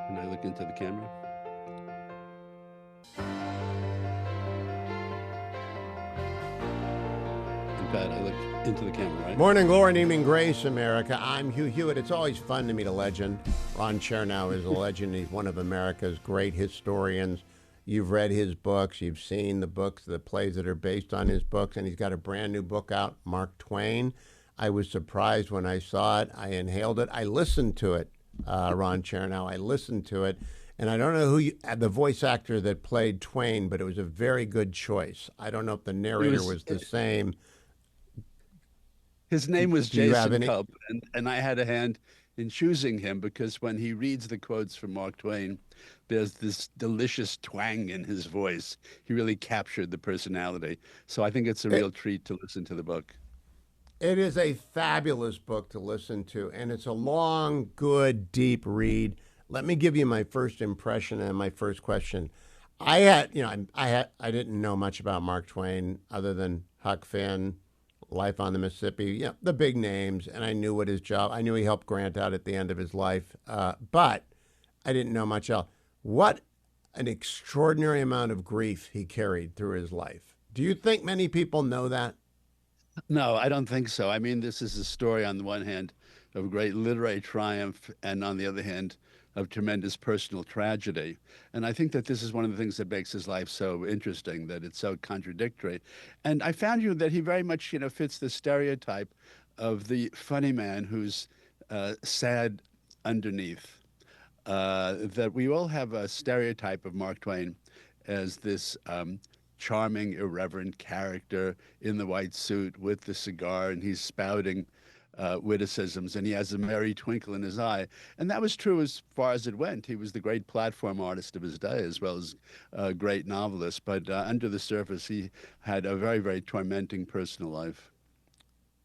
And I look into the camera. And Pat, I look into the camera, right? Morning glory and evening grace, America. I'm Hugh Hewitt. It's always fun to meet a legend. Ron Chernow is a legend. He's one of America's great historians. You've read his books. You've seen the books, the plays that are based on his books, and he's got a brand new book out, Mark Twain. I was surprised when I saw it. I inhaled it. I listened to it, Ron Chernow. I listened to it. And I don't know the voice actor that played Twain, but it was a very good choice. I don't know if the narrator was the same. His name was Do you have Jason any? Cope, and I had a hand in choosing him because when he reads the quotes from Mark Twain, there's this delicious twang in his voice. He really captured the personality. So I think it's a real It, treat to listen to the book. it is a fabulous book to listen to, and it's a long, good, deep read. Let me give you my first impression and my first question. I didn't know much about Mark Twain other than Huck Finn, Life on the Mississippi, the big names, and I knew what his job. I knew he helped Grant out at the end of his life, but I didn't know much else. What an extraordinary amount of grief he carried through his life. Do you think many people know that? No, I don't think so. I mean, this is a story on the one hand of great literary triumph, and on the other hand, of tremendous personal tragedy. And I think that this is one of the things that makes his life so interesting, that it's so contradictory. And I found you that he very much, fits the stereotype of the funny man who's sad underneath. That we all have a stereotype of Mark Twain as this charming, irreverent character in the white suit with the cigar, and he's spouting witticisms, and he has a merry twinkle in his eye. And that was true as far as it went. He was the great platform artist of his day, as well as a great novelist. But under the surface, he had a very, very tormenting personal life.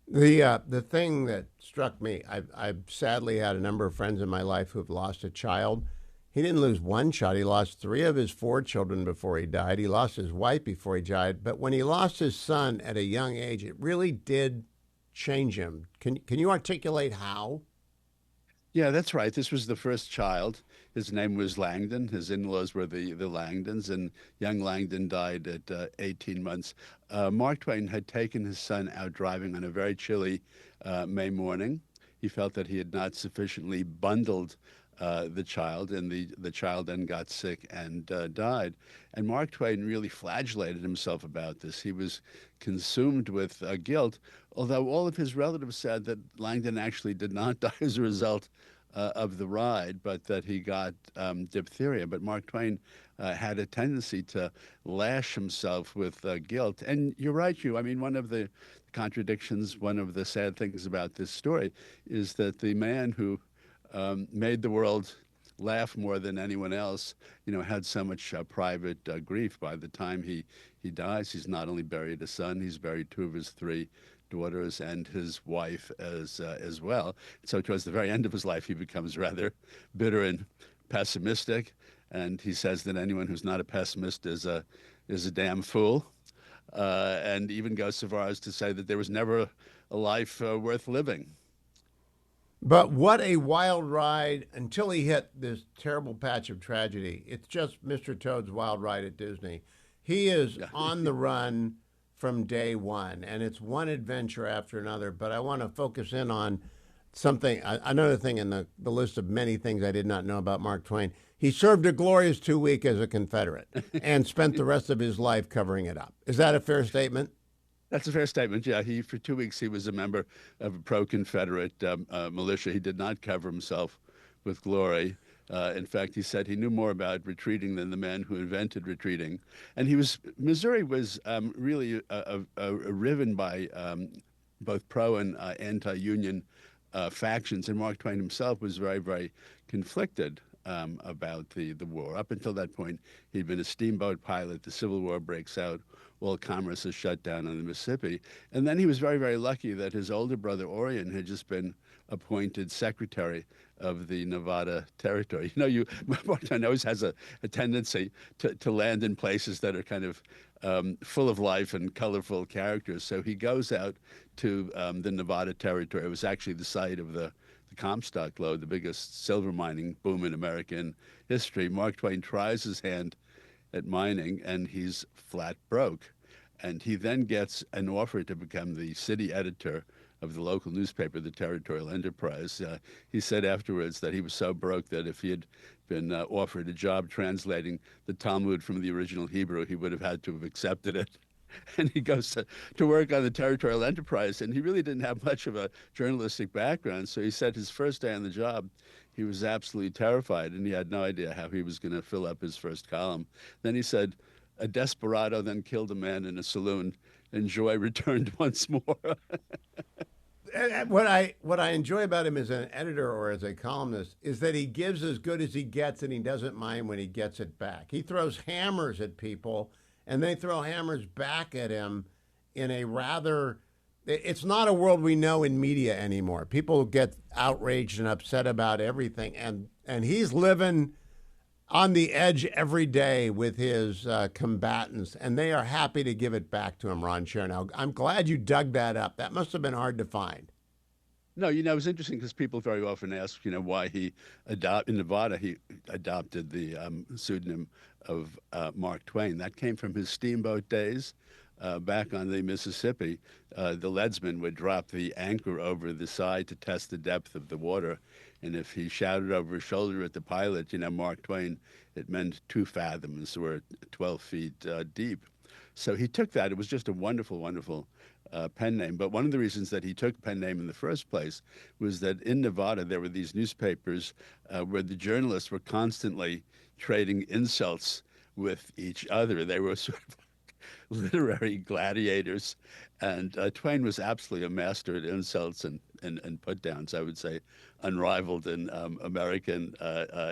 The thing that struck me, I've sadly had a number of friends in my life who have lost a child. He didn't lose one child. He lost three of his four children before he died. He lost his wife before he died. But when he lost his son at a young age, it really did change him. Can you articulate how? Yeah, that's right. This was the first child. His name was Langdon. His in-laws were the Langdons, and young Langdon died at 18 months. Mark Twain had taken his son out driving on a very chilly May morning. He felt that he had not sufficiently bundled the child, and the child then got sick and died. And Mark Twain really flagellated himself about this. He was consumed with guilt, although all of his relatives said that Langdon actually did not die as a result of the ride, but that he got diphtheria. But Mark Twain had a tendency to lash himself with guilt. And you're right, Hugh. I mean, one of the contradictions, one of the sad things about this story is that the man who made the world laugh more than anyone else, had so much private grief. By the time he dies, he's not only buried a son, he's buried two of his three daughters and his wife as well. So towards the very end of his life, he becomes rather bitter and pessimistic, and he says that anyone who's not a pessimist is a damn fool, and even goes so far as to say that there was never a life worth living. But what a wild ride until he hit this terrible patch of tragedy. It's just Mr. Toad's Wild Ride at Disney. He is Yeah. on the run from day one, and it's one adventure after another. But I want to focus in on another thing in the list of many things I did not know about Mark Twain. He served a glorious 2 week as a Confederate and spent the rest of his life covering it up. Is that a fair statement? That's a fair statement. Yeah, he for 2 weeks he was a member of a pro-Confederate militia. He did not cover himself with glory. In fact, he said he knew more about retreating than the man who invented retreating. And Missouri was really riven by both pro and anti-union factions, and Mark Twain himself was very, very conflicted about the war. Up until that point, he'd been a steamboat pilot. The Civil War breaks out. All commerce is shut down on the Mississippi. And then he was very, very lucky that his older brother, Orion, had just been appointed secretary of the Nevada Territory. Mark Twain always has a tendency to land in places that are kind of full of life and colorful characters. So he goes out to the Nevada Territory. It was actually the site of the the Comstock lode, the biggest silver mining boom in American history. Mark Twain tries his hand at mining, and he's flat broke. And he then gets an offer to become the city editor of the local newspaper, the Territorial Enterprise. He said afterwards that he was so broke that if he had been offered a job translating the Talmud from the original Hebrew, he would have had to have accepted it. And he goes to work on the Territorial Enterprise, and he really didn't have much of a journalistic background. So he said his first day on the job, he was absolutely terrified, and he had no idea how he was going to fill up his first column. Then he said, a desperado then killed a man in a saloon, and joy returned once more. And what I enjoy about him as an editor or as a columnist is that he gives as good as he gets, and he doesn't mind when he gets it back. He throws hammers at people, and they throw hammers back at him in a rather. It's not a world we know in media anymore. People get outraged and upset about everything, and he's living on the edge every day with his combatants, and they are happy to give it back to him, Ron Chernow. I'm glad you dug that up. That must have been hard to find. No, it was interesting because people very often ask, why in Nevada, he adopted the pseudonym of Mark Twain. That came from his steamboat days back on the Mississippi. The leadsman would drop the anchor over the side to test the depth of the water. And if he shouted over his shoulder at the pilot, Mark Twain, it meant 2 fathoms or 12 feet deep. So he took that. It was just a wonderful, wonderful pen name. But one of the reasons that he took pen name in the first place was that in Nevada there were these newspapers where the journalists were constantly trading insults with each other. They were sort of literary gladiators, and Twain was absolutely a master at insults and put downs. I would say unrivaled in American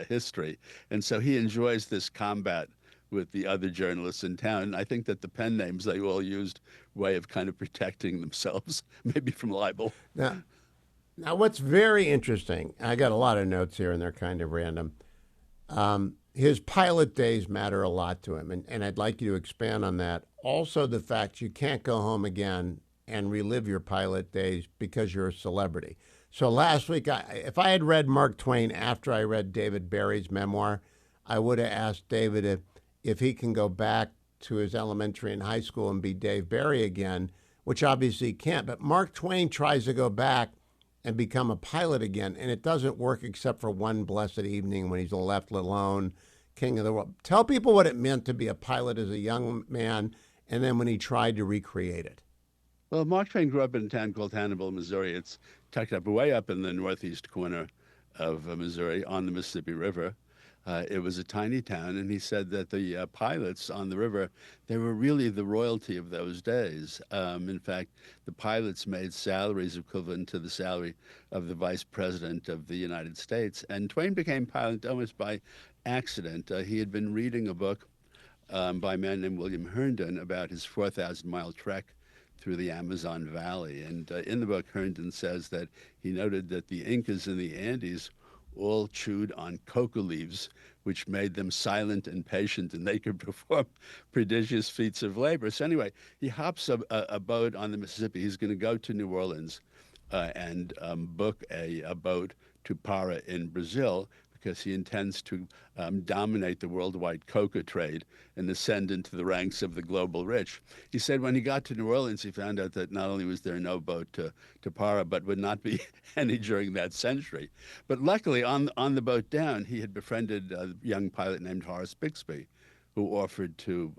history. And so he enjoys this combat with the other journalists in town. And I think that the pen names they all used way of kind of protecting themselves, maybe from libel. Now, what's very interesting, I got a lot of notes here, and they're kind of random. His pilot days matter a lot to him, and I'd like you to expand on that. Also, the fact you can't go home again and relive your pilot days because you're a celebrity. So last week, if I had read Mark Twain after I read David Barry's memoir, I would have asked David if he can go back to his elementary and high school and be Dave Barry again, which obviously he can't. But Mark Twain tries to go back and become a pilot again, and it doesn't work except for one blessed evening when he's left alone, king of the world. Tell people what it meant to be a pilot as a young man, and then when he tried to recreate it. Well, Mark Twain grew up in a town called Hannibal, Missouri. It's tucked up way up in the northeast corner of Missouri on the Mississippi River. It was a tiny town, and he said that the pilots on the river, they were really the royalty of those days. In fact, the pilots made salaries equivalent to the salary of the vice president of the United States. And Twain became pilot almost by accident. He had been reading a book by a man named William Herndon about his 4,000-mile trek through the Amazon Valley. And in the book, Herndon says that he noted that the Incas in the Andes all chewed on coca leaves, which made them silent and patient, and they could perform prodigious feats of labor. So anyway, he hops a boat on the Mississippi. He's going to go to New Orleans and book a boat to Para in Brazil, because he intends to dominate the worldwide coca trade and ascend into the ranks of the global rich. He said when he got to New Orleans, he found out that not only was there no boat to Para, but would not be any during that century. But luckily, on the boat down, he had befriended a young pilot named Horace Bixby, who offered to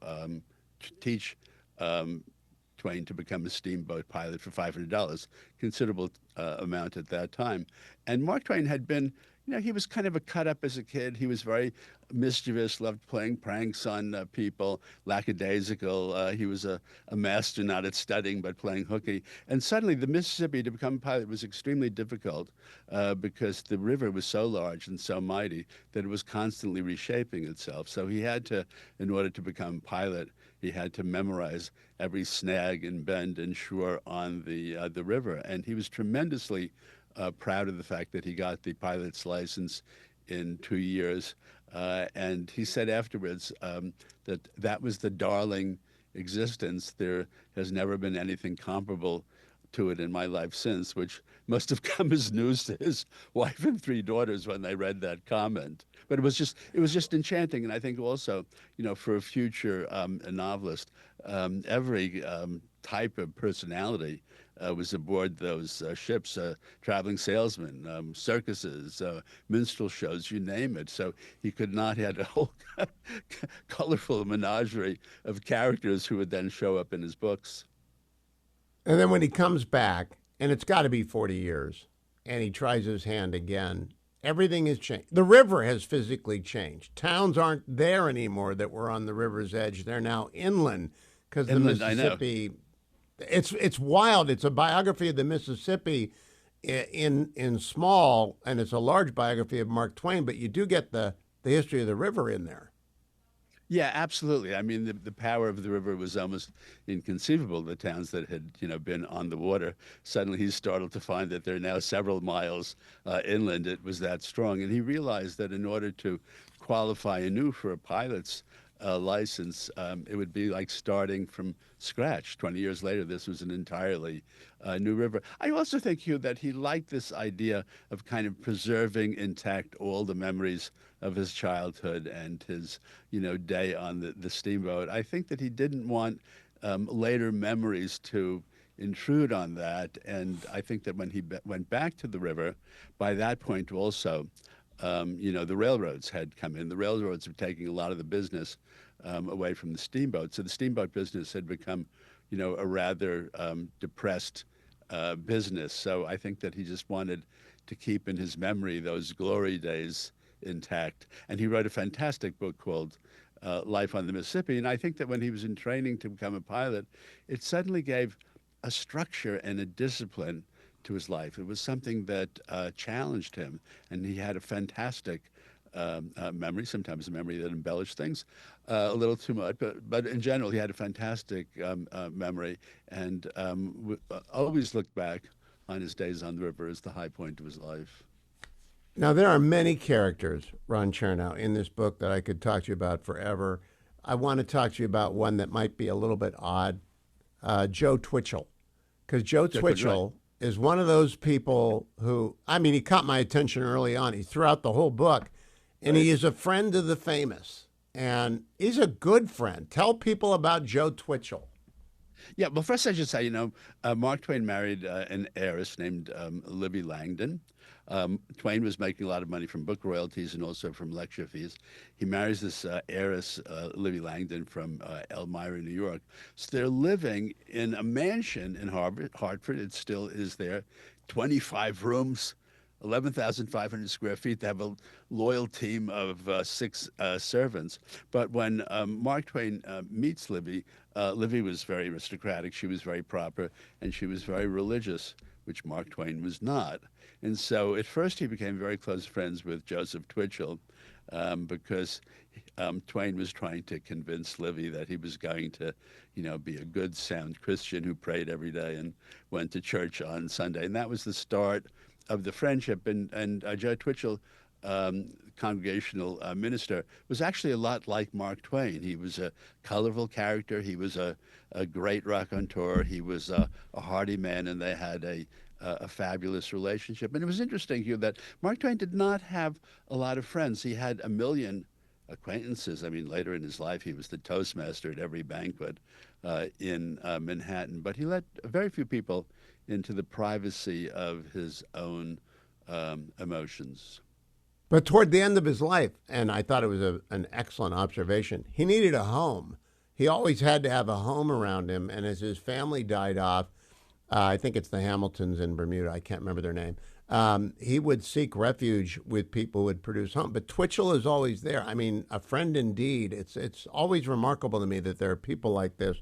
teach Twain to become a steamboat pilot for $500, considerable amount at that time. And Mark Twain had been, he was kind of a cut up as a kid. He was very mischievous, loved playing pranks on people, lackadaisical. He was a master not at studying, but playing hooky. And suddenly the Mississippi to become a pilot was extremely difficult because the river was so large and so mighty that it was constantly reshaping itself. So he had to, in order to become a pilot, he had to memorize every snag and bend and shore on the river. And he was tremendously proud of the fact that he got the pilot's license in 2 years. And he said afterwards that was the darling existence. There has never been anything comparable to it in my life since, which must have come as news to his wife and three daughters when they read that comment. But it was just enchanting, and I think also, for a future a novelist, every type of personality was aboard those ships, traveling salesmen, circuses, minstrel shows, you name it. So he could not, he had a whole colorful menagerie of characters who would then show up in his books. And then when he comes back, and it's got to be 40 years, and he tries his hand again, everything has changed. The river has physically changed. Towns aren't there anymore that were on the river's edge. They're now inland because the Inland, I know. Mississippi. It's wild. It's a biography of the Mississippi in small, and it's a large biography of Mark Twain. But you do get the history of the river in there. Yeah, absolutely. I mean, the power of the river was almost inconceivable. The towns that had, been on the water, suddenly he's startled to find that they're now several miles inland. It was that strong. And he realized that in order to qualify anew for a pilot's license, it would be like starting from scratch. 20 years later, this was an entirely new river. I also think, Hugh, that he liked this idea of kind of preserving intact all the memories of his childhood and his, day on the steamboat. I think that he didn't want later memories to intrude on that. And I think that when he went back to the river, by that point also, the railroads had come in. The railroads were taking a lot of the business away from the steamboat. So the steamboat business had become, a rather depressed business. So I think that he just wanted to keep in his memory those glory days intact. And he wrote a fantastic book called Life on the Mississippi. And I think that when he was in training to become a pilot, it suddenly gave a structure and a discipline to his life. It was something that challenged him, and he had a fantastic memory, sometimes a memory that embellished things a little too much, but in general, he had a fantastic memory, and always looked back on his days on the river as the high point of his life. Now, there are many characters, Ron Chernow, in this book that I could talk to you about forever. I want to talk to you about one that might be a little bit odd, Joe Twitchell. Because Joe Twitchell is one of those people who, I mean, he caught my attention early on. He threw out the whole book, and he is a friend of the famous. And he's a good friend. Tell people about Joe Twitchell. Yeah, well, first I should say, Mark Twain married an heiress named Olivia Langdon. Twain was making a lot of money from book royalties and also from lecture fees. He marries this heiress, Olivia Langdon, from Elmira, New York. So they're living in a mansion in Hartford. It still is there, 25 rooms, 11,500 square feet. They have a loyal team of six servants. But when Mark Twain meets Livy, Livy was very aristocratic. She was very proper, and she was very religious, which Mark Twain was not. And so at first he became very close friends with Joseph Twitchell because Twain was trying to convince Livy that he was going to, be a good, sound Christian who prayed every day and went to church on Sunday. And that was the start of the friendship. And Joe Twitchell, congregational minister, was actually a lot like Mark Twain. He was a colorful character. He was a great raconteur. He was a hearty man, and they had a fabulous relationship. And it was interesting, Hugh, that Mark Twain did not have a lot of friends. He had a million acquaintances. I mean, later in his life, he was the toastmaster at every banquet in Manhattan. But he let very few people into the privacy of his own emotions. But toward the end of his life, and I thought it was an excellent observation, he needed a home. He always had to have a home around him. And as his family died off, I think it's the Hamiltons in Bermuda, I can't remember their name, he would seek refuge with people who would produce home. But Twitchell is always there. I mean, a friend indeed. It's always remarkable to me that there are people like this.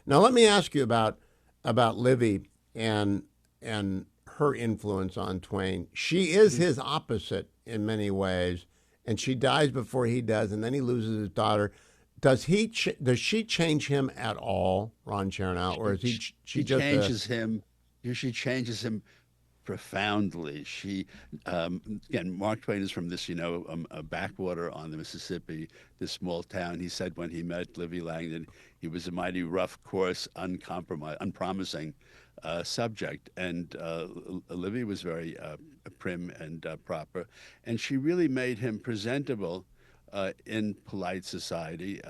Now, let me ask you about Livy and her influence on Twain. She is his opposite in many ways, and she dies before he does, and then he loses his daughter. Does she change him at all, Ron Chernow, or is she just changes him? She changes him profoundly. Again, Mark Twain is from this, a backwater on the Mississippi, this small town. He said when he met Livy Langdon, he was a mighty rough, coarse, unpromising subject. And Olivia was very prim and proper, and she really made him presentable in polite society.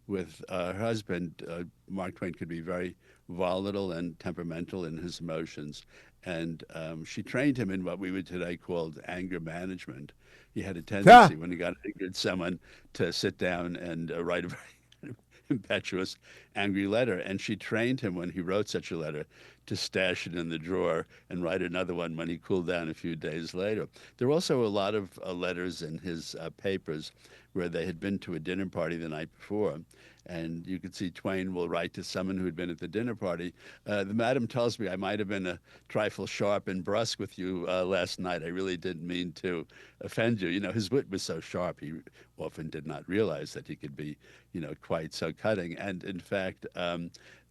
With her husband, Mark Twain could be very volatile and temperamental in his emotions. And she trained him in what we would today call anger management. He had a Yeah. tendency, when he got angry at someone, to sit down and write a very impetuous, angry letter. And she trained him, when he wrote such a letter, to stash it in the drawer and write another one when he cooled down a few days later. There were also a lot of letters in his papers where they had been to a dinner party the night before. And you could see Twain will write to someone who had been at the dinner party. The madam tells me I might have been a trifle sharp and brusque with you last night. I really didn't mean to offend you. His wit was so sharp, he often did not realize that he could be, quite so cutting. And in fact,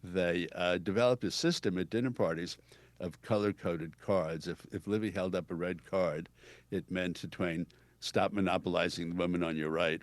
they developed a system at dinner parties of color-coded cards. If Livy held up a red card, it meant to Twain, stop monopolizing the woman on your right.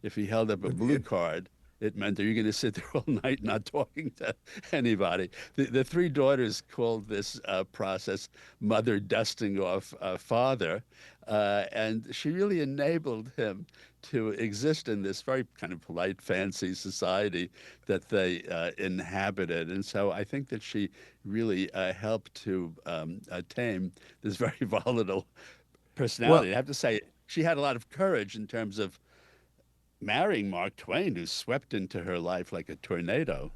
If he held up a blue card, it meant that you're going to sit there all night not talking to anybody. The three daughters called this process mother dusting off father, and she really enabled him to exist in this very kind of polite, fancy society that they inhabited. And so I think that she really helped to tame this very volatile Well, personality. I have to say, she had a lot of courage in terms of marrying Mark Twain, who swept into her life like a tornado.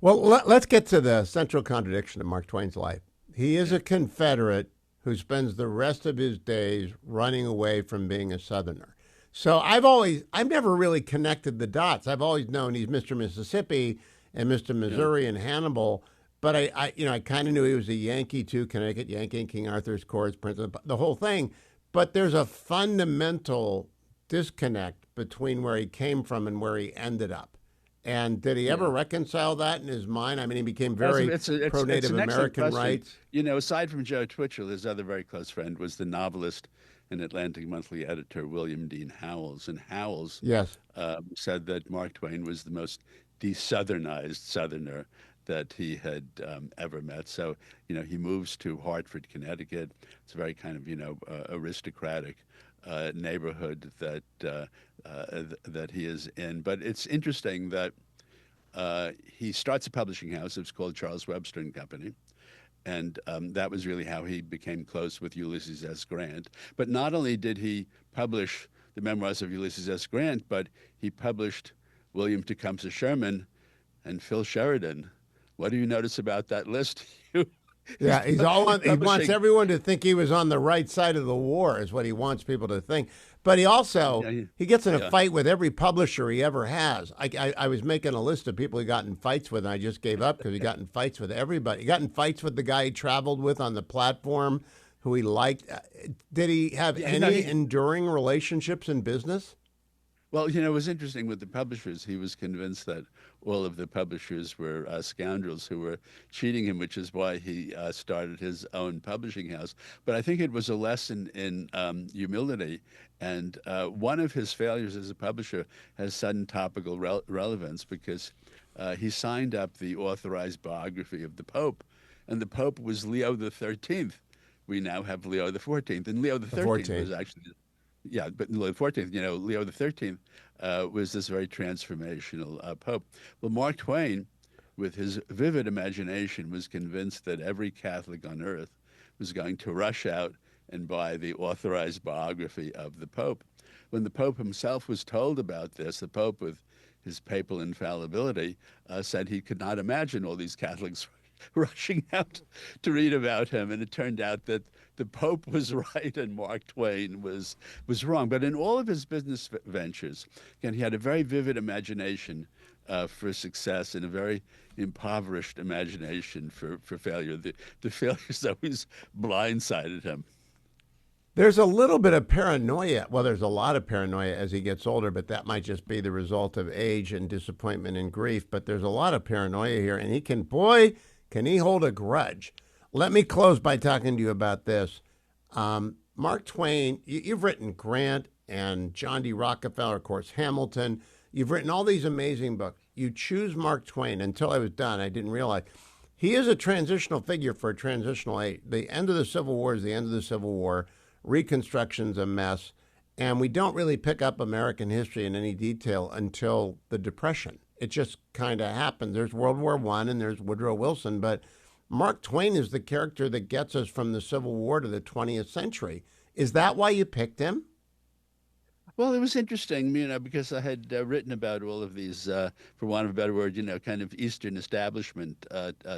let's get to the central contradiction of Mark Twain's life. He is a Confederate who spends the rest of his days running away from being a Southerner. So I've never really connected the dots. I've always known he's Mr. Mississippi and Mr. Missouri and Hannibal, but I kind of knew he was a Yankee too, Connecticut Yankee, King Arthur's Court, Prince of the whole thing. But there's a fundamental disconnect between where he came from and where he ended up. And did he ever reconcile that in his mind? I mean, he became very pro-Native American rights. Aside from Joe Twitchell, his other very close friend was the novelist and Atlantic Monthly editor William Dean Howells. And Howells Yes. said that Mark Twain was the most de-Southernized Southerner that he had ever met. So, he moves to Hartford, Connecticut. It's a very kind of, aristocratic neighborhood that he is in. But it's interesting that he starts a publishing house. It's called Charles Webster and Company. And that was really how he became close with Ulysses S. Grant. But not only did he publish the memoirs of Ulysses S. Grant, but he published William Tecumseh Sherman and Phil Sheridan. What do you notice about that list? Yeah, he's all on. He wants everyone to think he was on the right side of the war, is what he wants people to think. But he also he gets in a fight with every publisher he ever has. I was making a list of people he got in fights with, and I just gave up because he got in fights with everybody. He got in fights with the guy he traveled with on the platform, who he liked. Did he have any enduring relationships in business? Well, it was interesting with the publishers. He was convinced that all of the publishers were scoundrels who were cheating him, which is why he started his own publishing house. But I think it was a lesson in humility. And one of his failures as a publisher has sudden topical relevance because he signed up the authorized biography of the Pope, and the Pope was Leo the 13th. We now have Leo the 14th, and Leo the 13th was actually... Yeah, but Leo the 14th, Leo the 13th was this very transformational pope. Well, Mark Twain, with his vivid imagination, was convinced that every Catholic on earth was going to rush out and buy the authorized biography of the Pope. When the Pope himself was told about this, the Pope, with his papal infallibility, said he could not imagine all these Catholics rushing out to read about him. And it turned out that the Pope was right and Mark Twain was wrong. But in all of his business ventures, again, he had a very vivid imagination for success and a very impoverished imagination for failure. The failures always blindsided him. There's a little bit of paranoia. Well, there's a lot of paranoia as he gets older, but that might just be the result of age and disappointment and grief. But there's a lot of paranoia here, and can he hold a grudge? Let me close by talking to you about this. Mark Twain, you've written Grant and John D. Rockefeller, of course, Hamilton. You've written all these amazing books. You choose Mark Twain. Until I was done, I didn't realize he is a transitional figure for a transitional age. The end of the Civil War is the end of the Civil War. Reconstruction's a mess. And we don't really pick up American history in any detail until the Depression. It just kind of happened. There's World War I and there's Woodrow Wilson, but Mark Twain is the character that gets us from the Civil War to the 20th century. Is that why you picked him? Well, it was interesting, because I had written about all of these, for want of a better word, kind of Eastern establishment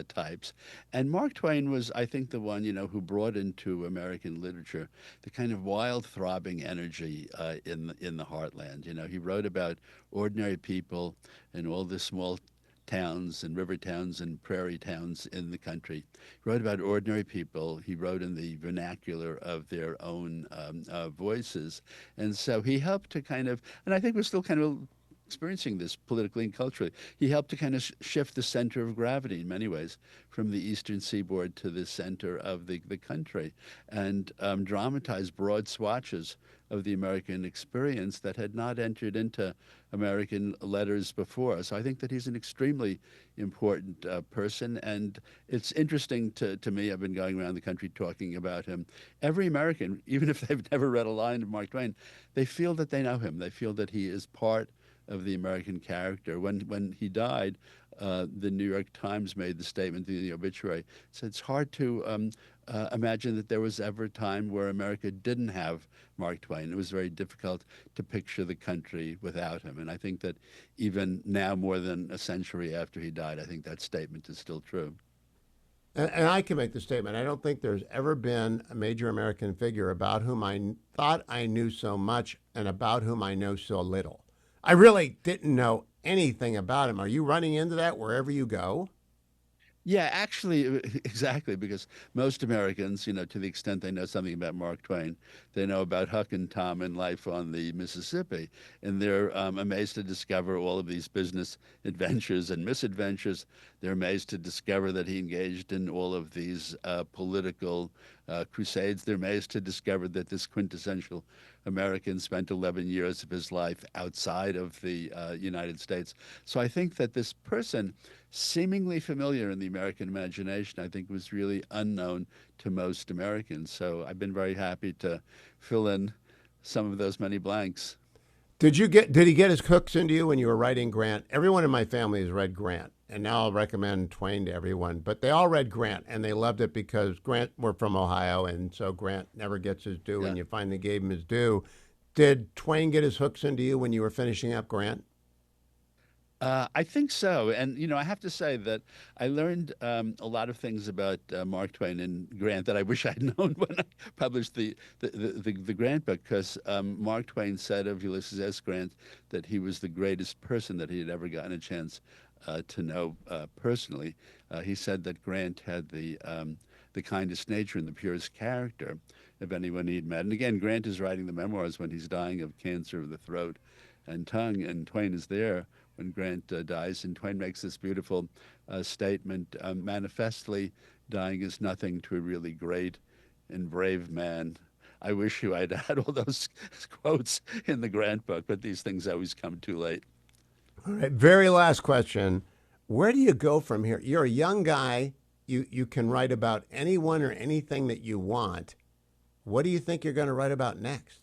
types. And Mark Twain was, I think, the one, who brought into American literature the kind of wild, throbbing energy in the heartland. He wrote about ordinary people and all the small towns and river towns and prairie towns in the country. He wrote about ordinary people. He wrote in the vernacular of their own voices. And so he helped to kind of, and I think we're still kind of experiencing this politically and culturally. He helped to kind of shift the center of gravity in many ways from the eastern seaboard to the center of the country and dramatize broad swatches of the American experience that had not entered into American letters before. So I think that he's an extremely important person. And it's interesting to me, I've been going around the country talking about him. Every American, even if they've never read a line of Mark Twain, they feel that they know him. They feel that he is part of the American character. When he died, the New York Times made the statement in the obituary. So it's hard to imagine that there was ever a time where America didn't have Mark Twain. It was very difficult to picture the country without him. And I think that even now, more than a century after he died, I think that statement is still true. And I can make the statement. I don't think there's ever been a major American figure about whom I thought I knew so much and about whom I know so little. I really didn't know anything about him. Are you running into that wherever you go? Yeah, actually, exactly, because most Americans, to the extent they know something about Mark Twain, they know about Huck and Tom and life on the Mississippi. And they're amazed to discover all of these business adventures and misadventures. They're amazed to discover that he engaged in all of these political crusades. They're amazed to discover that this quintessential American spent 11 years of his life outside of the United States. So I think that this person, seemingly familiar in the American imagination, I think was really unknown to most Americans. So I've been very happy to fill in some of those many blanks. Did he get his hooks into you when you were writing Grant? Everyone in my family has read Grant, and now I'll recommend Twain to everyone. But they all read Grant, and they loved it because Grant, we're from Ohio, and so Grant never gets his due, Yeah. and you finally gave him his due. Did Twain get his hooks into you when you were finishing up Grant? I think so. And, I have to say that I learned a lot of things about Mark Twain and Grant that I wish I'd known when I published the Grant book, because Mark Twain said of Ulysses S. Grant that he was the greatest person that he had ever gotten a chance to know personally. He said that Grant had the kindest nature and the purest character of anyone he'd met. And again, Grant is writing the memoirs when he's dying of cancer of the throat and tongue, and Twain is there when Grant dies, and Twain makes this beautiful statement: manifestly, dying is nothing to a really great and brave man. I wish you had had all those quotes in the Grant book, but these things always come too late. All right, very last question. Where do you go from here? You're a young guy. You can write about anyone or anything that you want. What do you think you're going to write about next?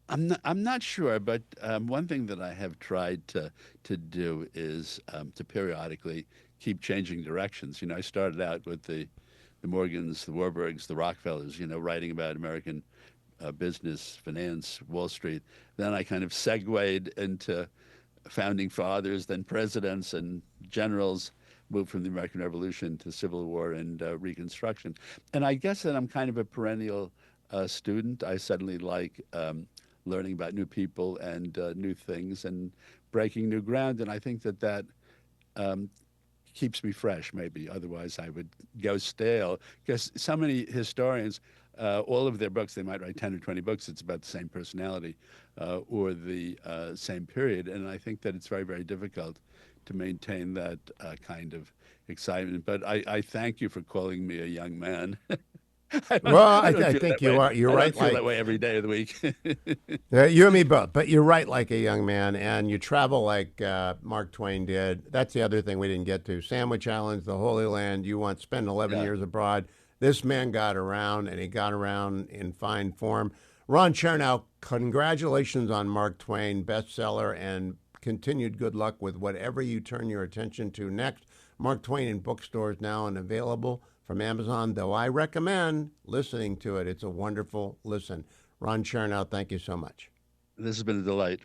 I'm not sure, but one thing that I have tried to do is to periodically keep changing directions. I started out with the Morgans, the Warburgs, the Rockefellers, writing about American business, finance, Wall Street. Then I kind of segued into founding fathers, then presidents and generals, moved from the American Revolution to Civil War and Reconstruction. And I guess that I'm kind of a perennial student. I suddenly like learning about new people and new things and breaking new ground. And I think that um, keeps me fresh, maybe. Otherwise, I would go stale. Because so many historians, all of their books, they might write 10 or 20 books. It's about the same personality or the same period. And I think that it's very, very difficult to maintain that kind of excitement. But I thank you for calling me a young man. Well, I don't I feel think that you way. are. You're I right. don't feel Like that way every day of the week. you and me both. But you're right, like a young man, and you travel like Mark Twain did. That's the other thing we didn't get to. Sandwich Islands, the Holy Land. You once spent 11 Yeah. years abroad. This man got around, and he got around in fine form. Ron Chernow, congratulations on Mark Twain bestseller, and continued good luck with whatever you turn your attention to next. Mark Twain in bookstores now and available from Amazon, though I recommend listening to it. It's a wonderful listen. Ron Chernow, thank you so much. This has been a delight.